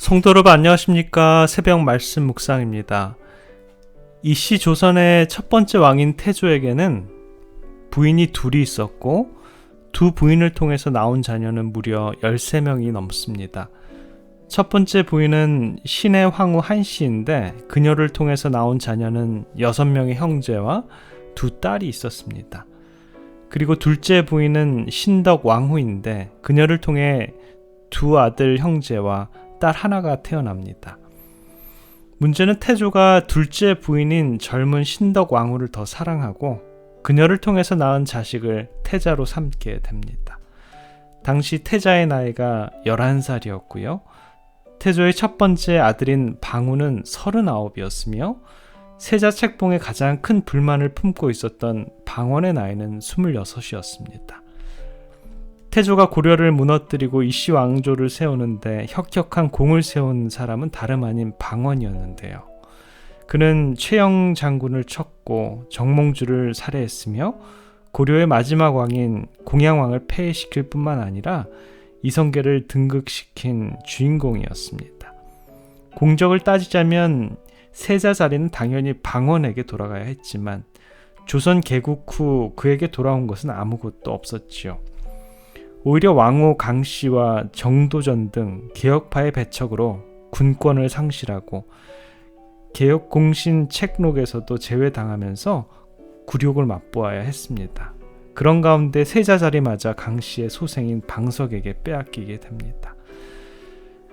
성도 여러분 안녕하십니까? 새벽 말씀 묵상입니다. 이씨 조선의 첫 번째 왕인 태조에게는 부인이 둘이 있었고 두 부인을 통해서 나온 자녀는 무려 13명이 넘습니다. 첫 번째 부인은 신의 황후 한씨인데 그녀를 통해서 나온 자녀는 6명의 형제와 두 딸이 있었습니다. 그리고 둘째 부인은 신덕 왕후인데 그녀를 통해 두 아들 형제와 딸 하나가 태어납니다. 문제는 태조가 둘째 부인인 젊은 신덕 왕후를 더 사랑하고 그녀를 통해서 낳은 자식을 태자로 삼게 됩니다. 당시 태자의 나이가 11살이었고요. 태조의 첫 번째 아들인 방우는 39이었으며 세자 책봉에 가장 큰 불만을 품고 있었던 방원의 나이는 26이었습니다. 태조가 고려를 무너뜨리고 이씨 왕조를 세우는데 혁혁한 공을 세운 사람은 다름 아닌 방원이었는데요. 그는 최영 장군을 쳤고 정몽주를 살해했으며 고려의 마지막 왕인 공양왕을 폐해시킬 뿐만 아니라 이성계를 등극시킨 주인공이었습니다. 공적을 따지자면 세자 자리는 당연히 방원에게 돌아가야 했지만 조선 개국 후 그에게 돌아온 것은 아무것도 없었지요. 오히려 왕후 강씨와 정도전 등 개혁파의 배척으로 군권을 상실하고 개혁공신 책록에서도 제외당하면서 굴욕을 맛보아야 했습니다. 그런 가운데 세자 자리마저 강씨의 소생인 방석에게 빼앗기게 됩니다.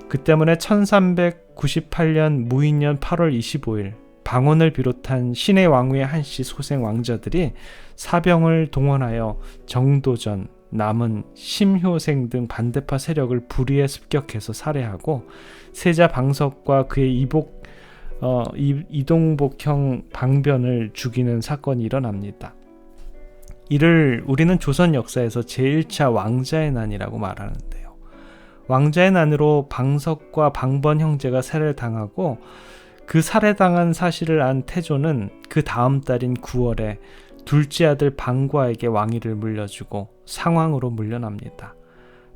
그 때문에 1398년 무인년 8월 25일 방원을 비롯한 신의 왕후의 한씨 소생 왕자들이 사병을 동원하여 정도전, 남은 심효생 등 반대파 세력을 불의에 습격해서 살해하고 세자 방석과 그의 이동복형 방변을 죽이는 사건이 일어납니다. 이를 우리는 조선 역사에서 제1차 왕자의 난이라고 말하는데요. 왕자의 난으로 방석과 방번 형제가 살해당하고 그 살해당한 사실을 안 태조는 그 다음 달인 9월에 둘째 아들 방과에게 왕위를 물려주고 상왕으로 물려납니다.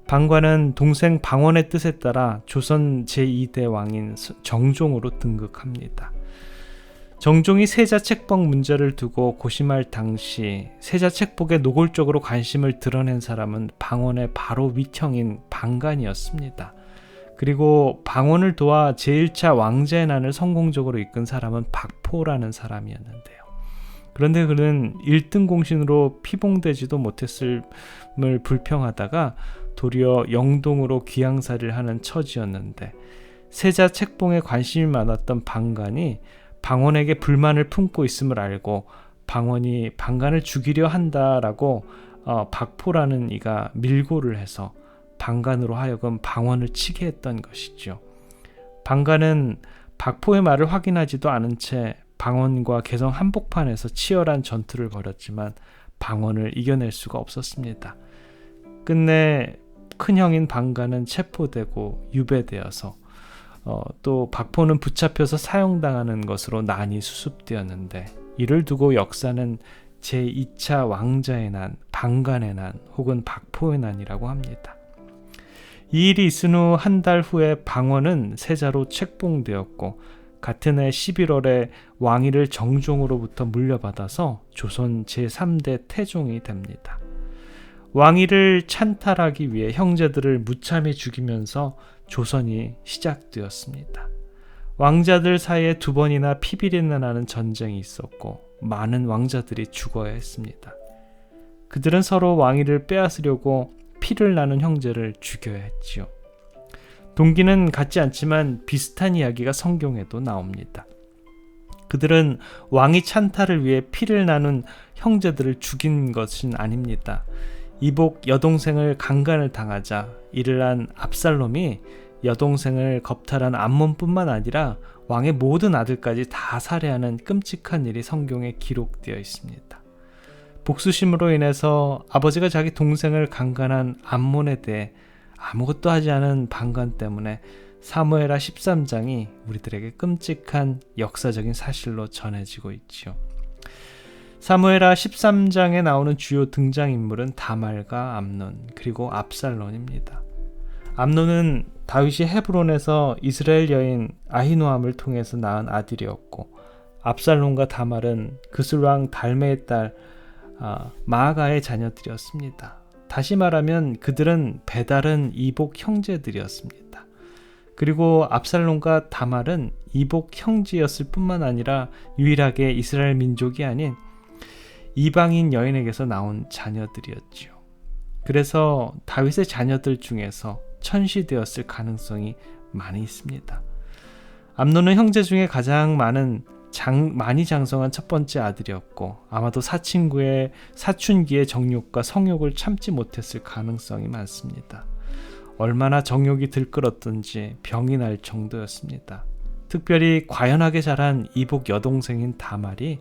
방과는 동생 방원의 뜻에 따라 조선 제2대 왕인 정종으로 등극합니다. 정종이 세자 책봉 문제를 두고 고심할 당시 세자 책봉에 노골적으로 관심을 드러낸 사람은 방원의 바로 윗형인 방간이었습니다. 그리고 방원을 도와 제1차 왕자의 난을 성공적으로 이끈 사람은 박포라는 사람이었는데요. 그런데 그는 1등 공신으로 피봉되지도 못했음을 불평하다가 도리어 영동으로 귀양살이를 하는 처지였는데 세자 책봉에 관심이 많았던 방간이 방원에게 불만을 품고 있음을 알고 방원이 방간을 죽이려 한다라고 박포라는 이가 밀고를 해서 방간으로 하여금 방원을 치게 했던 것이죠. 방간은 박포의 말을 확인하지도 않은 채 방원과 개성 한복판에서 치열한 전투를 벌였지만 방원을 이겨낼 수가 없었습니다. 끝내 큰형인 방간은 체포되고 유배되어서 또 박포는 붙잡혀서 사형당하는 것으로 난이 수습되었는데 이를 두고 역사는 제2차 왕자의 난, 방간의 난 혹은 박포의 난이라고 합니다. 이 일이 있은 후 한 달 후에 방원은 세자로 책봉되었고 같은 해 11월에 왕위를 정종으로부터 물려받아서 조선 제3대 태종이 됩니다. 왕위를 찬탈하기 위해 형제들을 무참히 죽이면서 조선이 시작되었습니다. 왕자들 사이에 2번이나 피비린내 나는 전쟁이 있었고 많은 왕자들이 죽어야 했습니다. 그들은 서로 왕위를 빼앗으려고 피를 나눈 형제를 죽여야 했지요. 동기는 같지 않지만 비슷한 이야기가 성경에도 나옵니다. 그들은 왕위 찬탈을 위해 피를 나눈 형제들을 죽인 것은 아닙니다. 이복 여동생을 강간을 당하자 이를 한 압살롬이 여동생을 겁탈한 암몬뿐만 아니라 왕의 모든 아들까지 다 살해하는 끔찍한 일이 성경에 기록되어 있습니다. 복수심으로 인해서 아버지가 자기 동생을 강간한 암몬에 대해 아무것도 하지 않은 방간 때문에 사무엘하 13장이 우리들에게 끔찍한 역사적인 사실로 전해지고 있지요. 사무엘하 13장에 나오는 주요 등장인물은 다말과 암논 그리고 압살론입니다. 암논은 다윗이 헤브론에서 이스라엘 여인 아히노함을 통해서 낳은 아들이었고, 압살롬과 다말은 그술왕 달메의 딸 마아가의 자녀들이었습니다. 다시 말하면 그들은 배다른 이복 형제들이었습니다. 그리고 압살롬과 다말은 이복 형제였을 뿐만 아니라 유일하게 이스라엘 민족이 아닌 이방인 여인에게서 나온 자녀들이었죠. 그래서 다윗의 자녀들 중에서 천시되었을 가능성이 많이 있습니다. 암논은 형제 중에 가장 많이 장성한 첫 번째 아들이었고, 아마도 사춘기의 정욕과 성욕을 참지 못했을 가능성이 많습니다. 얼마나 정욕이 들끓었던지 병이 날 정도였습니다. 특별히 과연하게 자란 이복 여동생인 다말이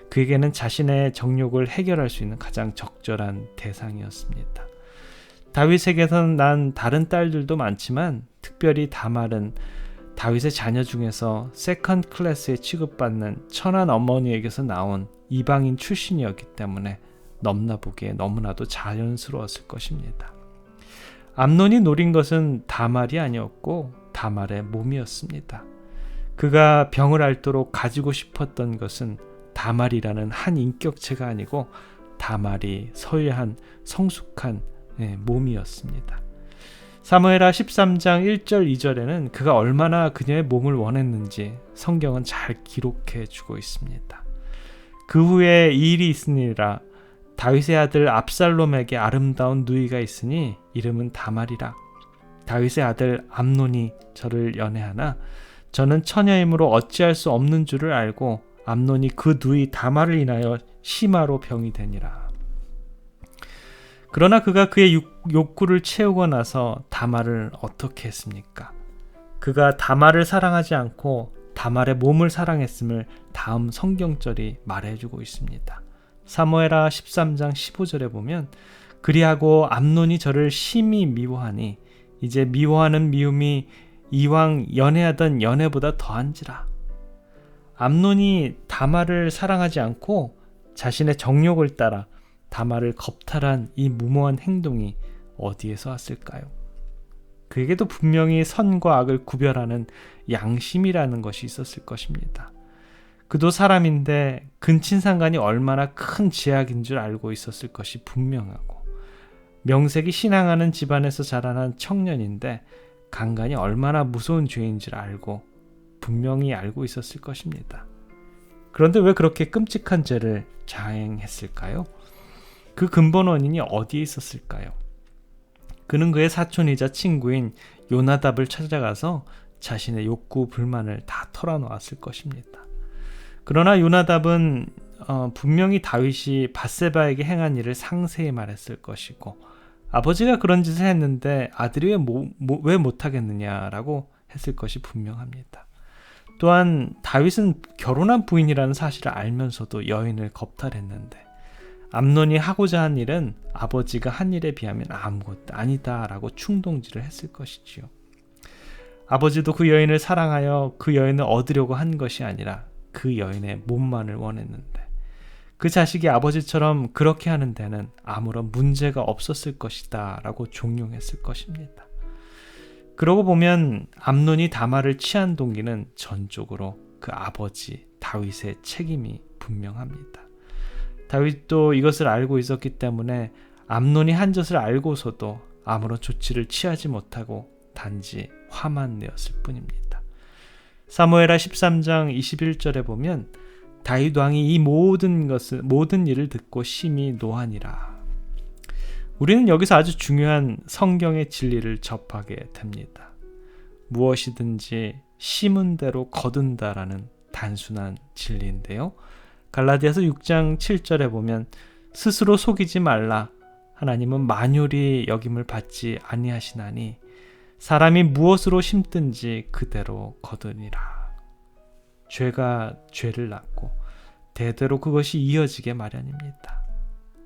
그에게는 자신의 정욕을 해결할 수 있는 가장 적절한 대상이었습니다. 다윗에게서 난 다른 딸들도 많지만 특별히 다말은 다윗의 자녀 중에서 세컨드 클래스에 취급받는 천한 어머니에게서 나온 이방인 출신이었기 때문에 넘나보기에 너무나도 자연스러웠을 것입니다. 암논이 노린 것은 다말이 아니었고 다말의 몸이었습니다. 그가 병을 앓도록 가지고 싶었던 것은 다말이라는 한 인격체가 아니고 다말이 서유한 성숙한 몸이었습니다. 사무엘하 13장 1절 2절에는 그가 얼마나 그녀의 몸을 원했는지 성경은 잘 기록해 주고 있습니다. 그 후에 이 일이 있으니라. 다윗의 아들 압살롬에게 아름다운 누이가 있으니 이름은 다말이라. 다윗의 아들 암논이 저를 연애하나 저는 처녀이므로 어찌할 수 없는 줄을 알고 암논이 그 누이 다말을 인하여 심화로 병이 되니라. 그러나 그가 그의 욕구를 채우고 나서 다말을 어떻게 했습니까? 그가 다말을 사랑하지 않고 다말의 몸을 사랑했음을 다음 성경절이 말해주고 있습니다. 사무엘하 13장 15절에 보면 그리하고 암논이 저를 심히 미워하니 이제 미워하는 미움이 이왕 연애하던 연애보다 더한지라. 암논이 다말을 사랑하지 않고 자신의 정욕을 따라 다말을 겁탈한 이 무모한 행동이 어디에서 왔을까요? 그에게도 분명히 선과 악을 구별하는 양심이라는 것이 있었을 것입니다. 그도 사람인데 근친상간이 얼마나 큰 제약인 줄 알고 있었을 것이 분명하고, 명색이 신앙하는 집안에서 자라난 청년인데 강간이 얼마나 무서운 죄인 줄 알고 분명히 알고 있었을 것입니다. 그런데 왜 그렇게 끔찍한 죄를 자행했을까요? 그 근본 원인이 어디에 있었을까요? 그는 그의 사촌이자 친구인 요나답을 찾아가서 자신의 욕구 불만을 다 털어놓았을 것입니다. 그러나 요나답은 분명히 다윗이 밧세바에게 행한 일을 상세히 말했을 것이고, 아버지가 그런 짓을 했는데 아들이 왜 못하겠느냐라고 했을 것이 분명합니다. 또한 다윗은 결혼한 부인이라는 사실을 알면서도 여인을 겁탈했는데, 암논이 하고자 한 일은 아버지가 한 일에 비하면 아무것도 아니다라고 충동질을 했을 것이지요. 아버지도 그 여인을 사랑하여 그 여인을 얻으려고 한 것이 아니라 그 여인의 몸만을 원했는데, 그 자식이 아버지처럼 그렇게 하는 데는 아무런 문제가 없었을 것이다 라고 종용했을 것입니다. 그러고 보면 암논이 다말을 취한 동기는 전적으로 그 아버지 다윗의 책임이 분명합니다. 다윗도 이것을 알고 있었기 때문에 암논이 한 것을 알고서도 아무런 조치를 취하지 못하고 단지 화만 내었을 뿐입니다. 사무엘하 13장 21절에 보면 다윗 왕이 이 모든 일을 듣고 심히 노하니라. 우리는 여기서 아주 중요한 성경의 진리를 접하게 됩니다. 무엇이든지 심은 대로 거둔다라는 단순한 진리인데요. 갈라디아서 6장 7절에 보면 스스로 속이지 말라. 하나님은 만유리 여김을 받지 아니하시나니 사람이 무엇으로 심든지 그대로 거두니라. 죄가 죄를 낳고 대대로 그것이 이어지게 마련입니다.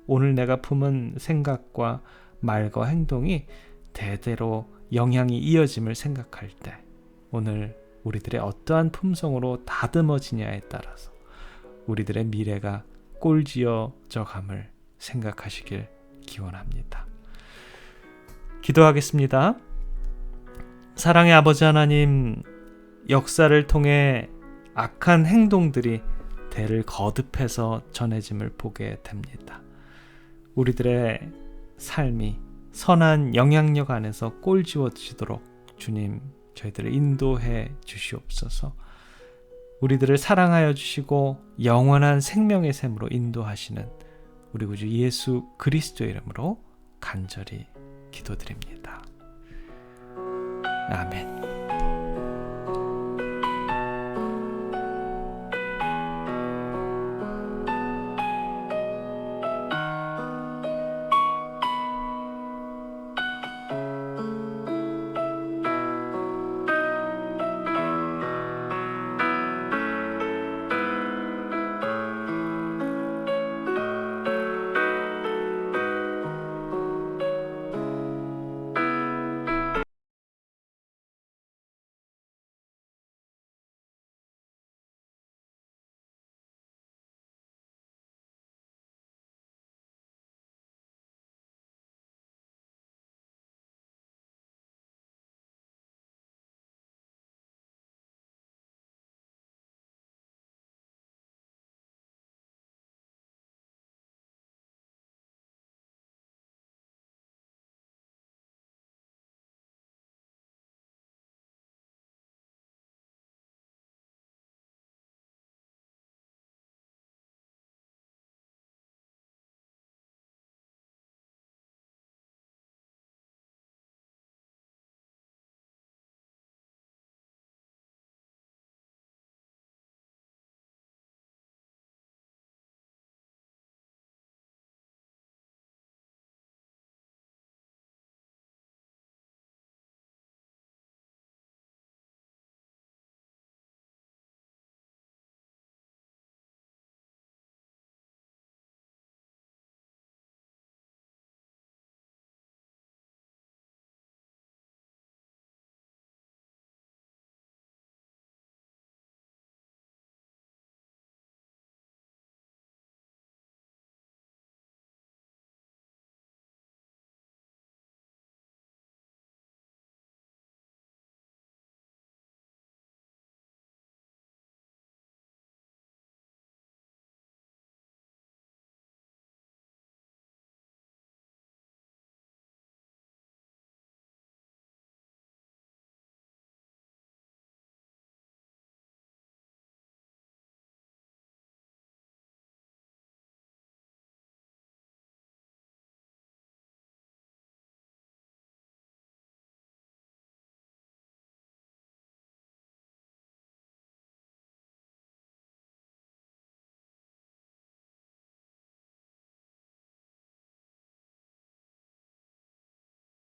오늘 내가 품은 생각과 말과 행동이 대대로 영향이 이어짐을 생각할 때 오늘 우리들의 어떠한 품성으로 다듬어지냐에 따라서 우리들의 미래가 꼴지어져 감을 생각하시길 기원합니다. 기도하겠습니다. 사랑의 아버지 하나님, 역사를 통해 악한 행동들이 대를 거듭해서 전해짐을 보게 됩니다. 우리들의 삶이 선한 영향력 안에서 꼴지워지도록 주님, 저희들을 인도해 주시옵소서. 우리들을 사랑하여 주시고 영원한 생명의 샘으로 인도하시는 우리 구주 예수 그리스도의 이름으로 간절히 기도드립니다. 아멘.